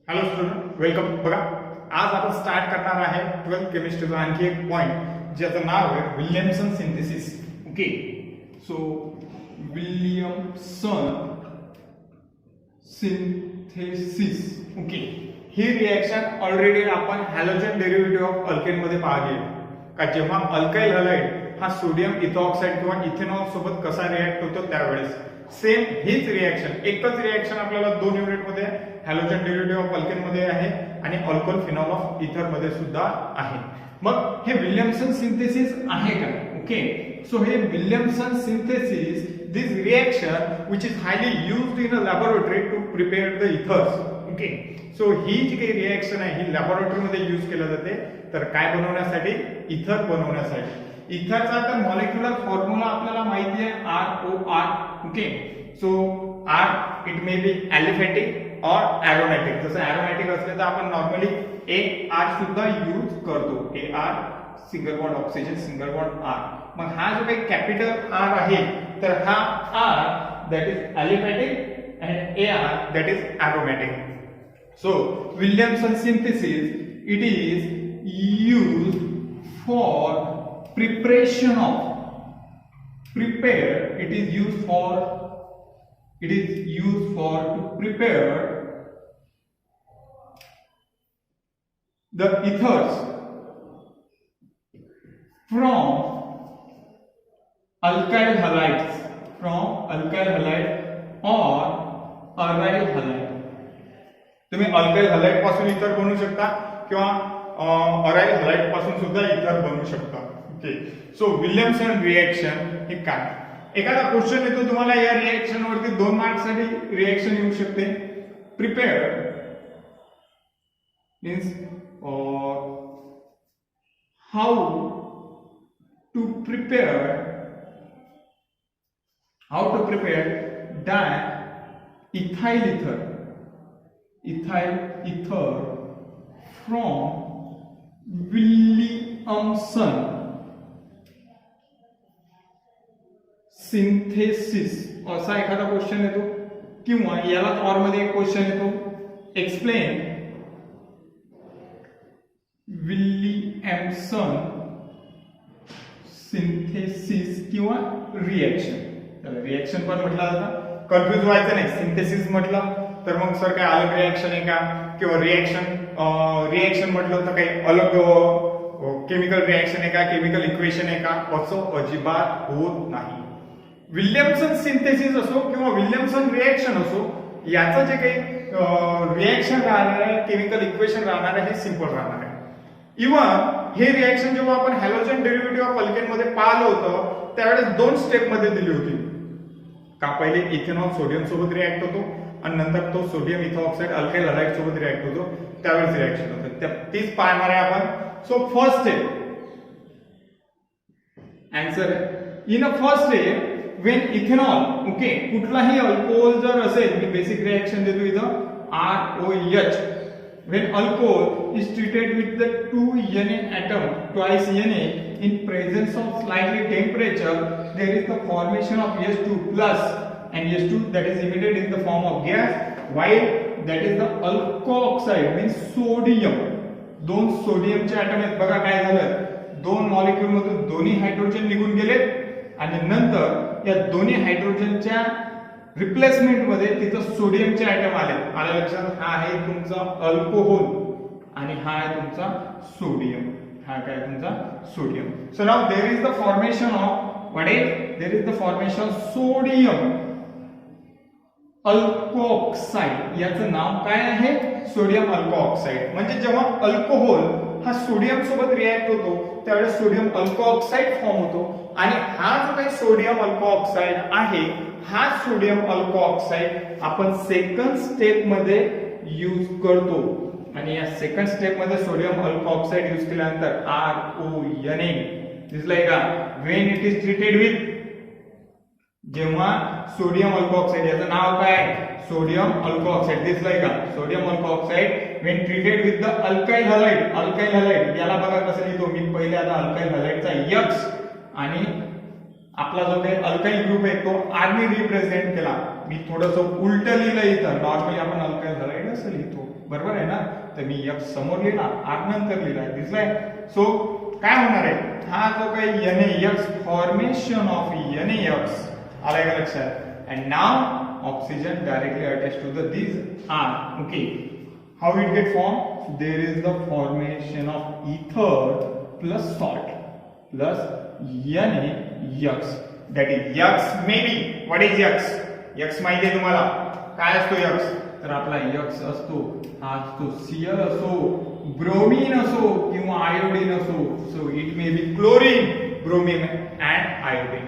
Hello student, welcome. बघा, आज आपण स्टार्ट करणार आहे 12th केमिस्ट्रीचा आणखी एक पॉइंट ज्याचं नाव आहे Williamson synthesis. Okay, so Williamson synthesis. Okay, ही रिएक्शन ऑलरेडी आपण हॅलोजन डेरिव्हेटिव्ह ऑफ अल्केन मध्ये पाहिली का जेव्हा अल्काइल हलाइड हा सोडियम इथॉक्साइड किंवा इथेनॉल सोबत कसा रिएक्ट होतो त्यावेळेस सेम हीच रिएक्शन, एकच रिएक्शन आपल्याला दोन युनिट मध्ये हॅलोजन डेरिव्हेटिव्ह ऑफ अल्केन मध्ये आहे आणि अल्कोहोल फिनॉल ऑफ इथर मध्ये सुद्धा आहे. मग हे विल्यमसन सिंथेसिस आहे का? ओके, सो हे Williamson synthesis, this reaction which is highly used in a laboratory to prepare the ethers. Okay, so ही जी काही रिएक्शन आहे ही लॅबोरेटरी मध्ये यूज केली जाते. तर काय बनवण्यासाठी? इथर बनवण्यासाठी. इथरचा तर मॉलिक्युलर फॉर्म्युला आपल्याला माहिती आहे, ROR. Okay, so R it may be एलिफॅटिक और एरोमॅटिक. जसं एरोमॅटिक असले तर आपण नॉर्मली AR सुद्धा यूज करतो. AR single bond oxygen, single bond R. मग हा जो काही कॅपिटल R आहे तर हा R that is एलिफॅटिक and AR that is aromatic. So Williamson synthesis, it is used for preparation of it is used for to prepare the ethers from alkyl halides or aryl halide. तुम्ही alkyl halide पासून इथर बनवू शकता किंवा aryl halide पासून सुद्धा इथर बनवू शकता. ओके, सो विल्यमसन रिएक्शन हे काय? एखादा क्वेश्चन येतो तुम्हाला या रिएक्शन वरती 2 मार्क्स साठी रिएक्शन येऊ शकते. Prepare means how to prepare ethyl ether from Williamson synthesis असा एखादा क्वेश्चन येतो किंवा याला और मध्ये एक क्वेश्चन येतो, एक्सप्लेन विलियमसन सिंथेसिस किंवा रिएक्शन. त्याला रिएक्शन पण म्हटलं जातं. कन्फ्युज व्हायचं नाही. सिंथेसिस म्हटलं तर मग सर काय अलग रिएक्शन आहे का, किंवा रिएक्शन म्हटलं तर काही अलग केमिकल रिएक्शन आहे का, केमिकल इक्वेशन आहे का, असं अजिबात होत नाही. विल्यमसन सिंथेसिस असो किंवा विल्यमसन रिएक्शन असो, याचं जे काही रिएक्शन राहणार आहे, केमिकल इक्वेशन राहणार आहे, हे सिंपल राहणार आहे. इव्हन हे रिएक्शन जेव्हा आपण हॅलोजन डेरिव्हेटिव्ह ऑफ अल्केन मध्ये पाहिलं होतं त्यावेळेस 2 स्टेप मध्ये दिली होती का. पहिले इथेनॉल सोडियम सोबत रिएक्ट होतो आणि नंतर तो सोडियम इथॉक्साइड अल्काइल हलाइड सोबत रिएक्ट होतो, त्यावेळेस रिएक्शन होतं. तीच पाहणार आहे आपण. So first step answer in a first step when ethanol, okay, कुठलाही अल्कोहोल जर असेल, मी बेसिक रिएक्शन देतो इथं ROH. when alcohol is treated with the 2Na atom, twice Na, in presence of slightly temperature, there is the formation of H2 plus and H2 that is emitted in the form of gas, while that is the alkoxide means sodium. 2 सोडियमचे atom आहेत. बघा काय झालं, 2 molecule मधून दोन्ही hydrogen निघून गेले आणि नंतर या दोन्ही हायड्रोजनच्या रिप्लेसमेंट मध्ये तिथं सोडियमचे आयटम आले. आल्या लक्षात? हा आहे तुमचा अल्कोहोल आणि हा आहे तुमचा सोडियम. हा काय तुमचा sodium. So now there is the formation of what is, there is the formation of sodium alkoxide. याचं नाव काय आहे? Sodium alkoxide. म्हणजे जेव्हा अल्कोहोल हा सोडियम सोबत रिएक्ट होतो त्यावेळेस सोडियम अल्कोऑक्साइड फॉर्म होतो आणि हा जो काही सोडियम अल्कोऑक्साइड आहे, हा सोडियम अल्कोऑक्साइड आपण सेकंड स्टेप मध्ये यूज करतो. आणि या सेकंड स्टेप मध्ये सोडियम अल्कोऑक्साइड यूज केल्यानंतर RONA दिसलंय का, when it is treated with, जेव्हा सोडियम अल्कोऑक्साइड, याचं नाव काय, सोडियम अल्कोऑक्साइड, दिसलंय का, sodium alkoxide when treated with the alkyl halide. याला बघा कसं लिहितो मी. पहिले आता अल्काइल हलाइडचा X आणि आपला जो काही अल्काइल ग्रुप आहे तो आर ने रिप्रेझेंट केला. मी थोडंसं उलट लिहिलं इथं. नॉर्मली आपण अल्काइल हलाइड असं लिहितो. बरोबर आहे ना. तर मी x समोर लिहिला, r नंतर लिहिला, दिसलाय. सो काय होणार आहे, हा जो काही NaX फॉर्मेशन ऑफ NaX आलाय का लक्षात. And now oxygen directly attached to these are okay. How it get formed? There is the formation of ether plus salt plus NaX. That is X maybe. What is X? X माहिती आहे तुम्हाला काय असतो X? तर आपला X असतो, हा असतो Cl असो, ब्रोमीन असो किंवा आयोडीन असो. So it may be chlorine, bromine and iodine.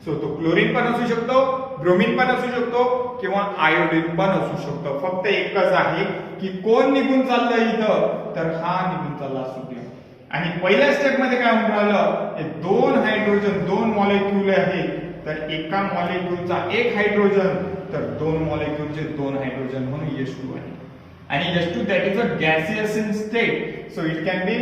So तो क्लोरीन पण असू शकतो, ब्रोमीन पण असू शकतो किंवा आयोडीन पण असू शकतो. फक्त एकच आहे की कोण निघून चाललं इथं, तर हा निघून चालला सोडियम. आणि पहिल्या स्टेप मध्ये काय म्हणून राहिलं, हे दोन हायड्रोजन, दोन मॉलिक्यूल आहेत. तर एका मॉलिक्यूलचा एक हायड्रोजन, तर दोन मॉलिक्यूलचे दोन हायड्रोजन म्हणून H2 आहे. आणि H2 that is a gaseous in state. So it can be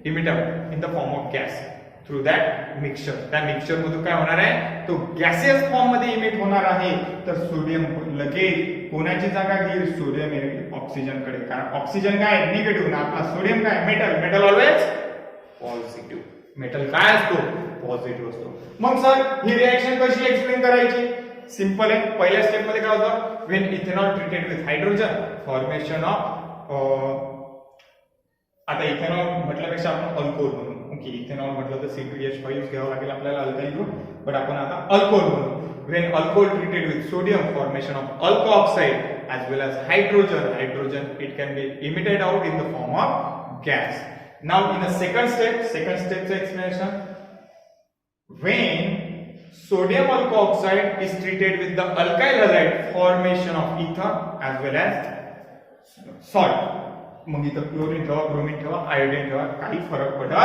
emitted in the form of gas through that mixture. त्या मिक्सचर मधून काय होणार आहे, तो गॅसियस फॉर्म मध्ये इमिट होणार आहे. तर सोडियम लगेच कोणाची जागा घेईल, सोडियम येईल ऑक्सिजन कडे. कारण ऑक्सिजन काय निगेटिव्ह ना, आपला सोडियम काय metal, metal always positive. Metal काय असतो, पॉझिटिव्ह असतो. मग सर ही रिएक्शन कशी एक्सप्लेन करायची, सिंपल आहे. पहिल्या स्टेप मध्ये काय होतं, when ethanol treated with hydrogen formation of, आता इथेनॉल म्हटल्यापेक्षा आपण अल्कोहोल म्हणू. ओके, इथेनॉल म्हटलं तर C2H5 घ्यावं लागेल आपल्याला अल्काइल ग्रुप, बट आपण आता अल्कोहोल म्हणू. When alcohol treated with sodium formation of alkoxide as well as hydrogen it can be emitted out in the form of gas. Now in the second step's explanation, when sodium alkoxide is treated with the alkyl halide formation of ether as well as salt. मग इथं chlorine ठेवा, bromine ठेवा, iodine ठेवा, काही फरक पडत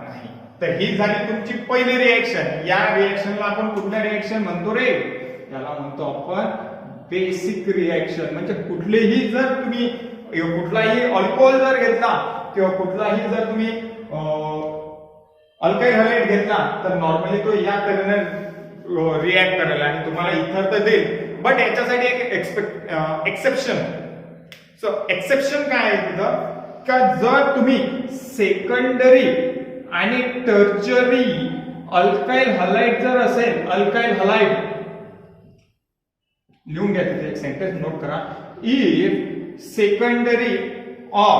नाही. तर ही झाली तुमची पहिली रिएक्शन. या रिएक्शनला आपण कुठल्या रिएक्शन म्हणतो रे, याला म्हणतो आपण बेसिक रिएक्शन. म्हणजे कुठलेही जर तुम्ही कुठलाही अल्कोहोल जर घेतला किंवा कुठलाही जर तुम्ही अल्काइल हॅलाइड घेतला तर नॉर्मली तो या तऱ्हेने रिॲक्ट करेल आणि तुम्हाला इथर तर देईल. बट याच्यासाठी एक एक्सेप्शन. सो एक्सेप्शन काय आहे तिथं, का जर तुम्ही सेकंडरी आणि टर्चरी अल्काइल हॅलाइड जर असेल, अल्काइल हॅलाइड लिहून घ्या, तिथे एक सेंटेन्स नोट करा. इफ सेकंडरी और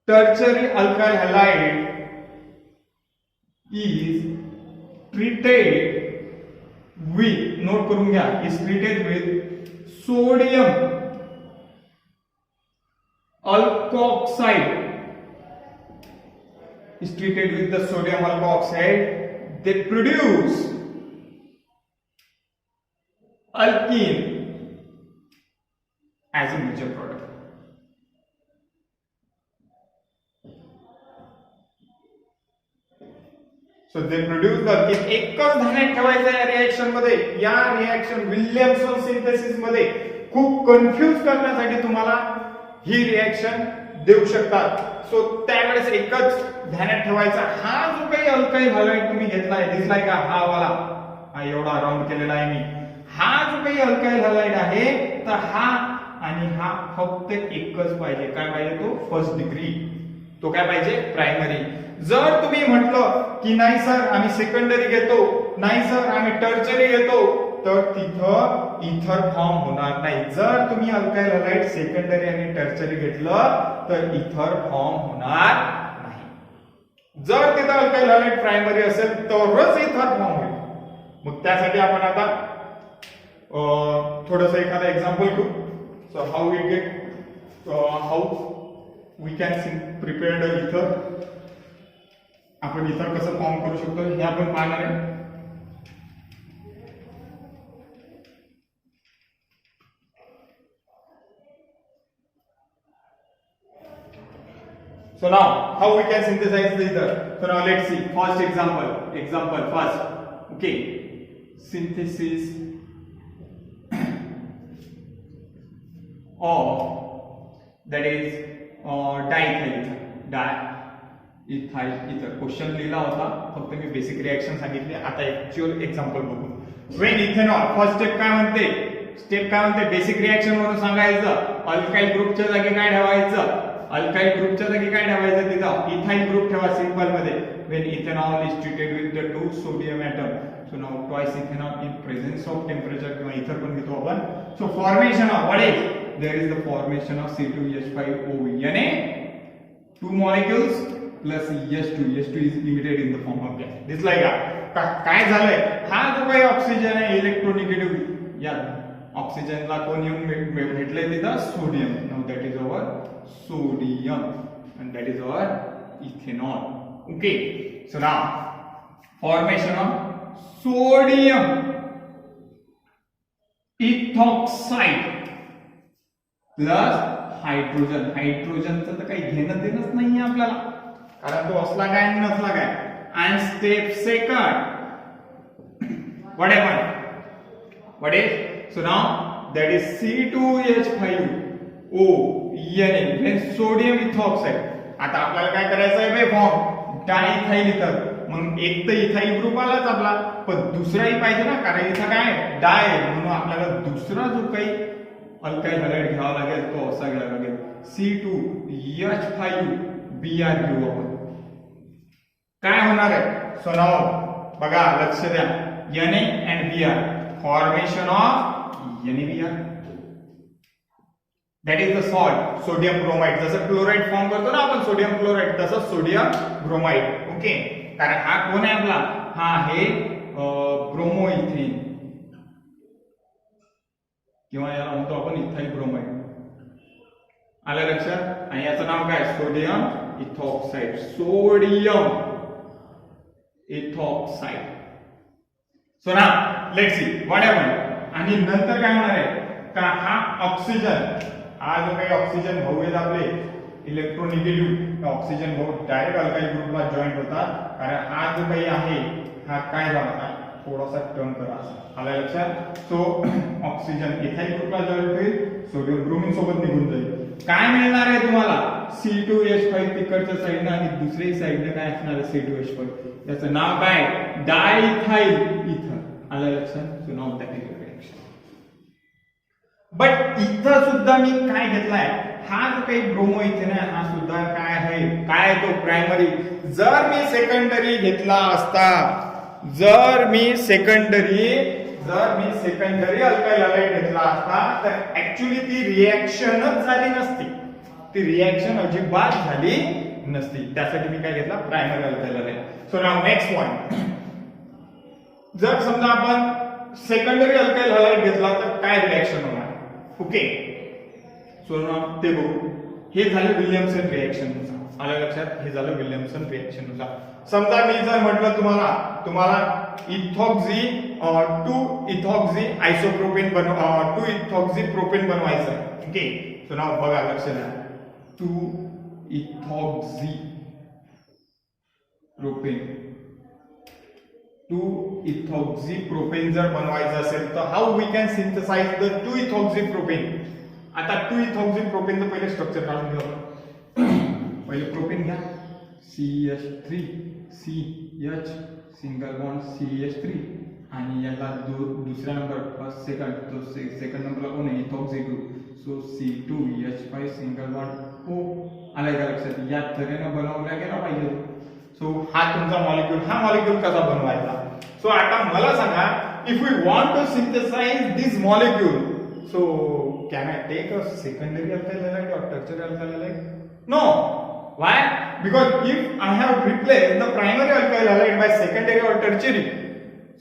tertiary alkyl halide is treated with, note करून घ्या, is treated with sodium alkoxide, is treated with the sodium alkoxide, they produce alkene as a major product. So they produce the alkene. एकच ध्यानात ठेवायचं या reaction मध्ये, या reaction Williamson synthesis मध्ये खूप कन्फ्यूज करण्यासाठी तुम्हाला ही रिएक्शन देऊ शकतात. सो त्यावेळेस एकच ध्यानात ठेवायचा, हा जो काही अल्काइल हॅलाइड तुम्ही घेतलाय, दिसलाय का, हा वाला, हा एवढा राऊंड केलेला आहे मी, हा जो काही अल्काइल हॅलाइड आहे, तर हा आणि हा फक्त एकच पाहिजे. काय पाहिजे, तो फर्स्ट डिग्री, तो काय पाहिजे, प्रायमरी. जर तुम्ही म्हटलं की नाही सर आम्ही सेकंडरी घेतो, नाही सर आम्ही टर्चरी घेतो, तर तिथं इथर फॉर्म होणार नाही. जर तुम्ही अल्काइल हॅलाइड सेकंडरी आणि टर्चरी घेतलं तर इथर फॉर्म होणार नाही. जर तिथं अल्काइल हॅलाइड प्रायमरी असेल तरच इथर फॉर्म होईल. मग त्यासाठी आपण आता थोडंसं एखादा एक्झाम्पल घेऊ. So how we get, how we can prepared ether, आपण इथर कसं फॉर्म करू शकतो हे आपण पाहणार आहे. So now, how we can synthesize the ether? So now let's see. First example first. Okay, synthesis of that is diethyl ether. Question लिहिला होता, फक्त मी बेसिक रिएक्शन सांगितली. आता ऍक्च्युअल एक्झाम्पल बघू. व्हेन इथेनॉल, फर्स्ट स्टेप काय म्हणते, basic reaction म्हणून सांगायचं. अल्काइल ग्रुपच्या जागी काय ठेवायचं, अल्काइल ग्रुपच्या जागी काय ठेवायचं तिथं इथाइल ग्रुप ठेवा सिंपल मध्ये. when ethanol is treated with the two sodium atom, so now twice ethanol in presence of temperature किंवा इथर पण घेतो आपण. so formation of what is, there is the formation of C2H5O, याने two molecules plus H2 is emitted in the form of gas. दिसलाय का काय झालंय, हा जो काही ऑक्सिजन आहे इलेक्ट्रोनिगेटिव्ह, या ऑक्सिजनला कोण येऊन भेटलंय तिथं, sodium. Now that is our sodium and that is our ethanol. Okay, so now formation of sodium ethoxide plus hydrogen. हायड्रोजनचं तर काही घेणं देणंच नाहीये आपल्याला, कारण तो असला काय आणि नसला काय. and step second, what happened, what is, so now that is C2H5O when sodium ethoxide. आता आपल्याला काय करायचं आहे बे फॉर्म, डायइथाइल इथर. मग एक तर इथाइल ग्रुप आलाच आपला, पण दुसराही पाहिजे ना, कारण इथं काय डाय, म्हणून आपल्याला दुसरा जो काही अल्काइल हॅलाइड घ्यावा लागेल तो असा घ्यावा लागेल C2H5Br घेऊ आपण. काय होणार आहे, सो नाउ बघा लक्ष द्या, Na and Br, formation of NaBr, that is the salt, sodium bromide. जसं क्लोराइड फॉर्म करतो ना आपण सोडियम क्लोराइड, तसं सोडियम ब्रोमाइड. ओके, कारण हा कोण आहे आपला, हा आहे ब्रोमोइथेन किंवा याला म्हणतो आपण इथाइल ब्रोमाइड. आलं लक्षात. आणि याचं नाव काय, sodium ethoxide, sodium ethoxide. So ना लेट्स सी व्हाट हॅपन. आणि नंतर काय होणार आहे का, हा ऑक्सिजन, हा जो काही ऑक्सिजन भाऊ आहेत आपले इलेक्ट्रोनिगेटिव्ह, ऑक्सिजन भाऊ डायरेक्ट अल्काइल ग्रुपला जॉईंट होतात, कारण हा जो काही आहे हा काय झाला, थोडासा टर्न करा असा. आलं लक्षात. सो ऑक्सिजन इथाइल ग्रुपला जॉईंट होईल, सोडियम ब्रोमीन सोबत निघून जाईल. काय मिळणार आहे तुम्हाला, C2H5 तिकडच्या साईडनं आणि दुसऱ्या साईडनं काय असणार आहे C2H5, याचं नाव काय, डायइथाइल इथर. आलं लक्षात. So now that is reaction. But इथं सुद्धा मी काय घेतलाय, हा जो काही ब्रोमोइथेन आहे हा सुद्धा काय आहे, काय तो प्रायमरी. जर मी सेकंडरी घेतला असता, जर मी सेकंडरी अल्काइल हॅलाइड घेतला असता, तर ऍक्च्युली ती रिएक्शनच झाली नसती, ती रिएक्शन अजिबात झाली नसती. त्यासाठी मी काय घेतला, primary alkyl halide. So now next point, जर समजा आपण सेकंडरी अल्काइल हॅलाइड घेतला तर काय रिएक्शन होणार. ओके, सो नाउ ते बघू. हे झालं विल्यमसन रिएक्शन नुसार. आलं लक्षात, हे झालं विल्यमसन रिएक्शन नुसार. समजा मी जर म्हटलं तुम्हाला इथॉक्झी 2 इथॉक्झी आयसोप्रोपेन बनव 2 इथॉक्झी प्रोपेन बनवायचं आहे. ओके, सो नाउ बघा लक्ष द्या, 2 इथॉक्झी प्रोपेन, 2 इथॉक्झी प्रोपेन जर बनवायचं असेल तर how we can synthesize the 2 ethoxy propane. आता 2 इथॉक्झी प्रोपेनचं पहिले स्ट्रक्चर काढून घेऊ आपण. पहिले प्रोपेन घ्या, CH3 CH single bond CH3, आणि याला दुसऱ्या नंबर फर्स्ट सेकंड, तो सेकंड नंबरला कोण आहे, ethoxy group. So C2H5 single bond O. आलाय का लक्षात, या तऱ्हेनं बनवल्या गेला पाहिजे. सो हा तुमचा मॉलिक्यूल, हा मॉलिक्यूल कसा बनवायचा. सो आता मला सांगा, if we want to synthesize this molecule, so can I take a secondary alkyl halide or tertiary alkyl halide? No. Why? Because if I have replaced the primary alkyl halide by secondary or tertiary,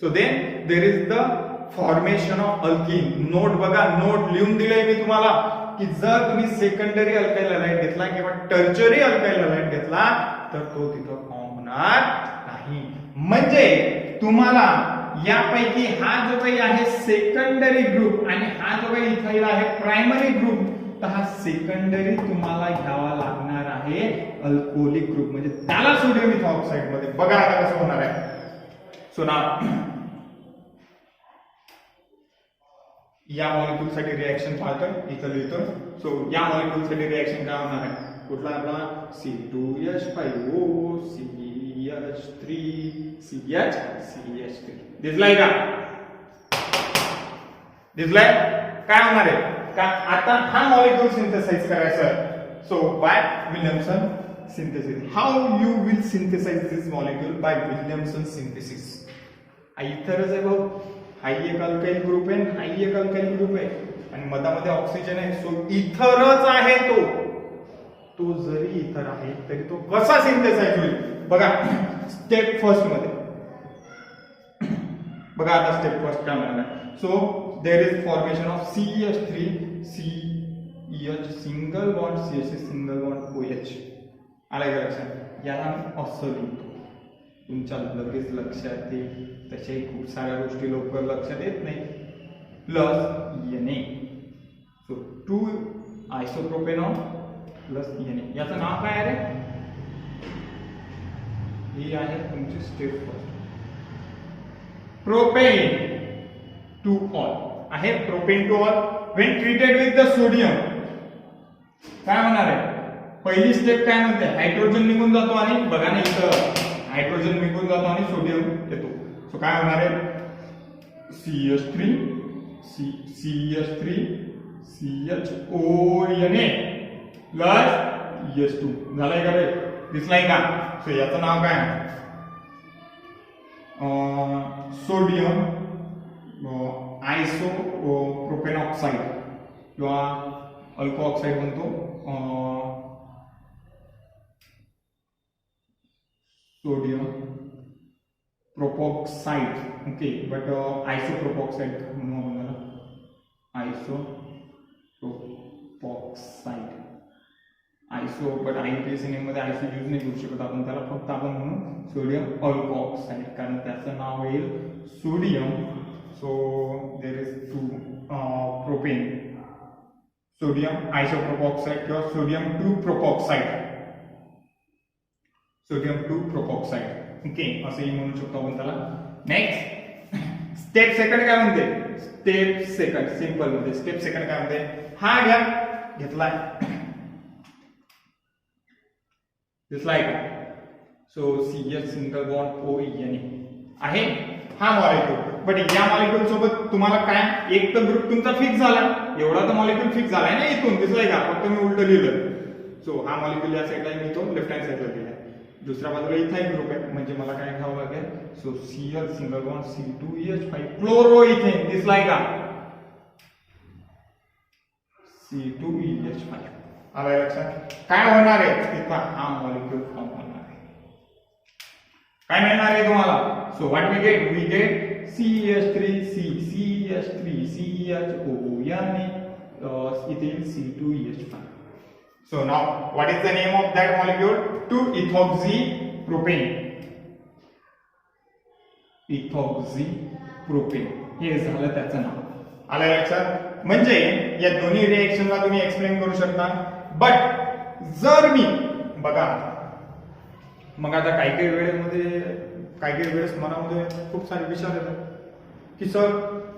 so then there is the formation of alkene. Note बघा, note लिहून दिलंय मी तुम्हाला की जर तुम्ही secondary alkyl halide घेतला किंवा tertiary alkyl halide घेतला तर तो तिथं फॉर्म होणार नाही. म्हणजे तुम्हाला यापैकी हा जो काही आहे सेकंडरी ग्रुप आणि हा जो काही इथाइल आहे प्रायमरी ग्रुप, तर हा सेकंडरी तुम्हाला घ्यावा लागणार आहे अल्कोहोलिक ग्रुप, म्हणजे त्याला सोडियम इथॉक्साइड मध्ये. बघा आता कसं होणार आहे. सो ना या मॉलिक्यूल साठी रिएक्शन पाहतोय, इथं लिहितोय. सो या मॉलिक्यूल साठी रिएक्शन काय होणार आहे, कुठला आपला C2H5O CH3 CH3. दिसलाय का, दिसलाय. काय होणार आहे, का आता हा मॉलिक्यूल सिंथेसाइज करायचा. So by Williamson synthesis. How you will synthesize this molecule by Williamson synthesis? हा इथरच आहे भाऊ. हा एक अल्काइल ग्रुप आहे, हा एक अल्काइल ग्रुप आहे आणि मधामध्ये ऑक्सिजन आहे. सो इथरच आहे तो जरी इथर आहे तरी तो कसा सिंथेसाइज होईल बघा. स्टेप फर्स्ट मध्ये बघा आता स्टेप फर्स्ट काय म्हणणार आहे. So there is formation of CH3 CH single bond CH single bond OH. आलं का लक्षात. याला मी असं लिहितो. तुमच्या लगेच लक्षात येईल. तशाही खूप साऱ्या गोष्टी लवकर लक्षात येत नाही. Plus Na. So 2 isopropanol plus Na. याचं नाव काय आहे रे. ही आहे तुमची step first. Propane two ol आहे. Propane two ol when treated with the sodium काय होणार आहे. पहिली स्टेप काय म्हणते. हायड्रोजन निघून जातो आणि बघा ना इथं हायड्रोजन निघून जातो आणि सोडियम येतो. सो काय होणार आहे. CH3 CHONA प्लस H2 झालंय का रे. दिसलाय का. सो याचं नाव काय. सोडियम आयसोप्रोपेन ऑक्साईड किंवा अल्को ऑक्साईड म्हणतो. सोडियम प्रोपॉक्साइड. ओके बट आयसोप्रोपॉक्साइड म्हणून मला आयसोप्रोपॉक्साइड. आयसो बट IUPAC मध्ये आयसो यूज नाही करू शकत आपण त्याला. फक्त आपण म्हणू सोडियम अल्को ऑक्साईड कारण त्याचं नाव येईल sodium. So there is 2 propane sodium isopropoxide किंवा sodium 2 propoxide. Sodium 2 propoxide. Okay असंही म्हणू शकतो आपण त्याला. नेक्स्ट स्टेप सेकंड काय म्हणते. स्टेप सेकंड सिंपल मध्ये स्टेप सेकंड काय म्हणते. हा घ्या घेतलाय दिसलाय का. So CH single bond ONA आहे हा मॉलिक्यूल. बट या मॉलिक्यूल सोबत तुम्हाला काय एक तर ग्रुप तुमचा फिक्स झाला. एवढा तर मॉलिक्यूल फिक्स झालाय ना इथून. दिसलाय का. फक्त मी उलट लिहिलं. सो हा मॉलिक्यूल या साईडला मी तो लेफ्ट हँड साईडला लिहिला. दुसऱ्या बाजूला इथाईल ग्रुप आहे म्हणजे मला काय घ्यावं लागेल. So Cl single bond C2H5 chloroethane. दिसलाय का. C2H5 आलाय लक्षात. काय होणार आहे तिथं हा मॉलिक्यूल फॉर्म होणार आहे. काय मिळणार आहे तुम्हाला. So what we get CH3C CH3 CHONA इथे C2H5. So now what is the name of that molecule. 2-ethoxypropane. ethoxypropane हे झालं त्याचं नाव. आलं लक्षात. म्हणजे या दोन्ही रिएक्शनला तुम्ही एक्सप्लेन करू शकता. बट जर मी बघा मग आता काही वेळेस मनामध्ये खूप सारे विचार येतात की सर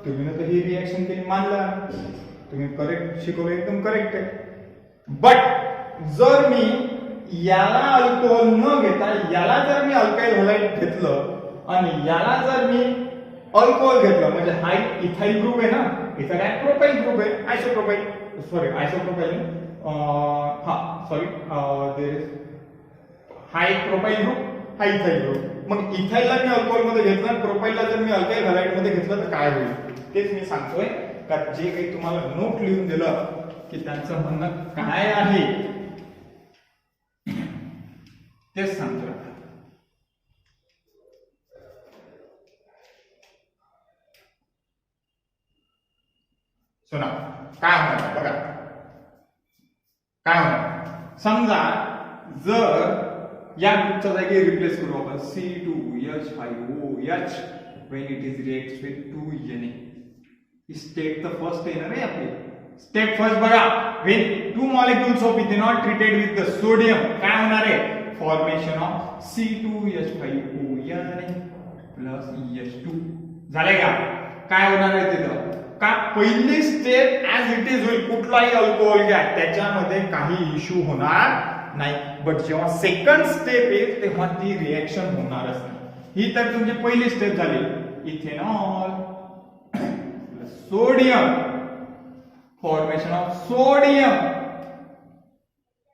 तुम्ही तर ही रिएक्शन केली मानला तुम्ही करेक्ट शिकवलं एकदम करेक्ट आहे. बट जर मी याला अल्कोहोल न घेता याला जर मी अल्काइल हॅलाइड घेतलं आणि याला जर मी अल्कोहोल घेतलं म्हणजे हा इथाइल ग्रुप आहे ना. इथं काय प्रोपाइल ग्रुप आहे. आयसोप्रोपाइल देयर इज हा एक प्रोपाइल ग्रुप हा इथाइल ग्रुप. मग इथाइलला मी अल्कोहोल मध्ये घेतलं प्रोपाइलला जर मी अल्काइल हॅलाइड मध्ये घेतलं तर काय होईल तेच मी सांगतोय. का जे काही तुम्हाला नोट लिहून दिलं की त्यांचं म्हणणं काय आहे तेच सांगतोय. सुना काय होणार बघा. काय होणार समजा जर या ग्रुपच्या जागी रिप्लेस करू आपण C2H5OH when it is reacts with 2Na. He step तर फर्स्ट येणार आहे आपली. स्टेप फर्स्ट बघा. when two molecules of ethanol treated with the sodium काय होणार आहे. Formation of C2H5ONA plus EH2 झाले का. काय होणार आहे तिथं का पहिली स्टेप ऍज इट इज होईल. कुठलाही अल्कोहोल घ्या त्याच्यामध्ये काही इश्यू होणार नाही. बट जेव्हा सेकंड स्टेप येईल तेव्हा ती रिएक्शन होणारच नाही. ही तर तुमची पहिली स्टेप झाली. Ethanol sodium formation of sodium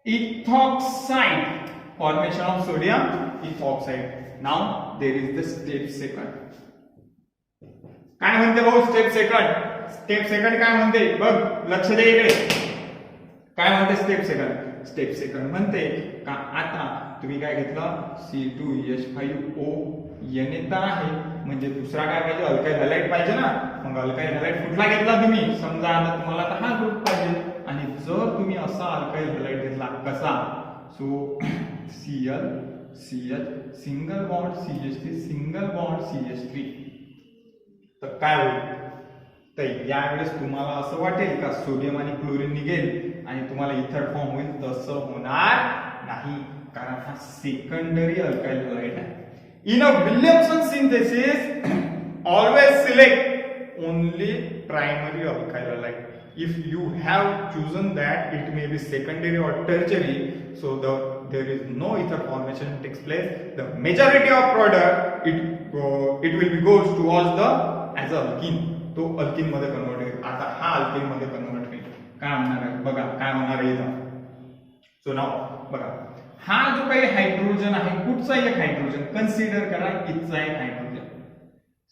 ethoxide, formation of sodium ethoxide. Now there is the step second. काय म्हणते भाऊ स्टेप सेकंड? स्टेप सेकंड काय म्हणते बघ, लक्ष दे इकडे. काय म्हणते स्टेप सेकंड? स्टेप सेकंड म्हणते का आता तुम्ही काय घेतलं C2H5O N येत आहे, म्हणजे दुसरा काय पाहिजे, अल्काइल हॅलाइड पाहिजे ना. मग अल्काइल हॅलाइड कुठला घेतला तुम्ही? समजा आता तुम्हाला तर हा ग्रुप पाहिजे, आणि जर तुम्ही असा अल्काइल हॅलाइड घेतला कसा, so Cl CH single bond CH3 single bond CH3, तर काय होईल? तर यावेळेस तुम्हाला असं वाटेल का सोडियम आणि क्लोरीन निघेल आणि तुम्हाला इथर फॉर्म होईल? तसं होणार नाही, कारण हा सेकंडरी अल्काइल हॅलाइड आहे. In a Williamson synthesis always select only primary alkyl halide. If you have chosen that it may be secondary or tertiary, so there is no ether formation takes place. The majority of product it will be goes towards the as a alkene. तो alkene मध्ये convert होईल. आता हा alkene मध्ये convert होईल. काय होणार आहे बघा, काय होणार आहे इथं. सो नाव बघा, हा जो काही हायड्रोजन आहे, कुठचा एक हायड्रोजन कन्सिडर करा, इथचा एक हायड्रोजन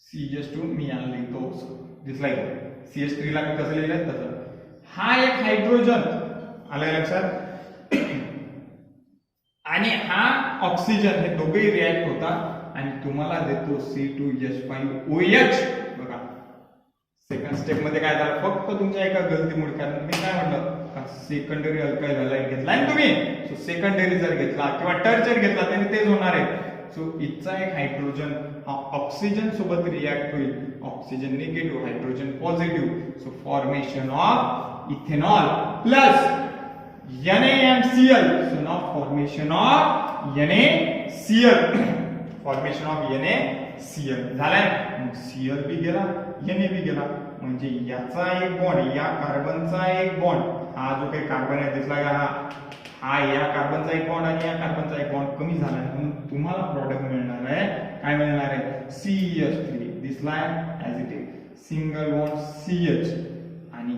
CH2 मी याला लिहितो, दिसलाय CH3 ला मी कसं लिहिलंय तसं. हा एक हायड्रोजन आलाय लक्षात, आणि हा ऑक्सिजन, हे दोघेही रिॲक्ट होतात आणि तुम्हाला देतो C2H5OH. बघा सेकंड स्टेप मध्ये काय झालं, फक्त तुमच्या एका गलतीमुळे, कारण तुम्ही काय म्हटलं सेकंडरी अल्काइल हॅलाइड घेतलाय तुम्ही, सो सेकंडरी जर घेतला किंवा टर्चरी घेतला त्याने तेच होणार आहे. सो इथचा एक हायड्रोजन हा ऑक्सिजन सोबत रिॲक्ट होईल, oxygen negative hydrogen positive, so formation of ethanol plus NaCl. So now formation of NaCl, formation of NaCl झालाय. मग Cl बी गेला, Na बी गेला, म्हणजे याचा एक बॉन्ड, या कार्बनचा एक बॉन्ड, हा जो काही कार्बन आहे दिसला का, हा या कार्बनचा एक बॉन्ड आणि या कार्बनचा एक बॉन्ड कमी झाला, म्हणून तुम्हाला प्रॉडक्ट मिळणार आहे. काय मिळणार आहे? CH3 दिसलाय as it is, single bond CH, आणि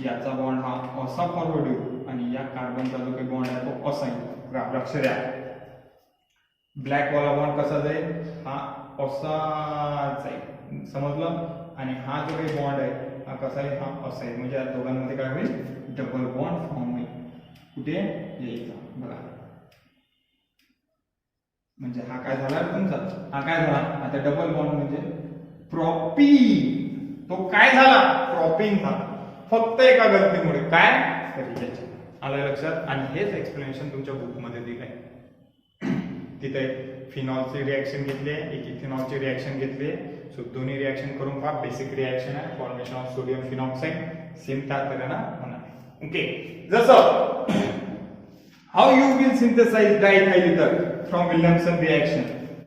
याचा बॉन्ड हा असा फॉरवर्ड होईल, आणि या कार्बनचा जो काही बॉन्ड आहे तो असा येईल. लक्ष द्या, ब्लॅक वाला बॉन्ड कसा जाईल, हा असाच आहे, समजलं. आणि हा जो काही बॉन्ड आहे हा कसा आहे, हा असा आहे, म्हणजे या दोघांमध्ये काय होईल, डबल बॉन्ड फॉर्म होईल. कुठे यायचा बघा, म्हणजे हा काय झाला तुमचा, हा काय झाला आता डबल बॉन्ड म्हणजे प्रॉपिंग. तो काय झाला, प्रॉपिंग झाला, फक्त एका गलतीमुळे. काय आलं लक्षात. आणि हेच एक्सप्लेनेशन तुमच्या बुक मध्ये दिलंय. तिथे फिनॉलची रिएक्शन घेतली आहे, एक इथेनॉलची रिएक्शन घेतली आहे. सो दोन्ही रिएक्शन करून पहा, बेसिक रिएक्शन आहे, formation of sodium phenoxide, same त्या तऱ्हेनं होणार आहे. ओके, जसं how you will synthesize diethyl ether from Williamson reaction.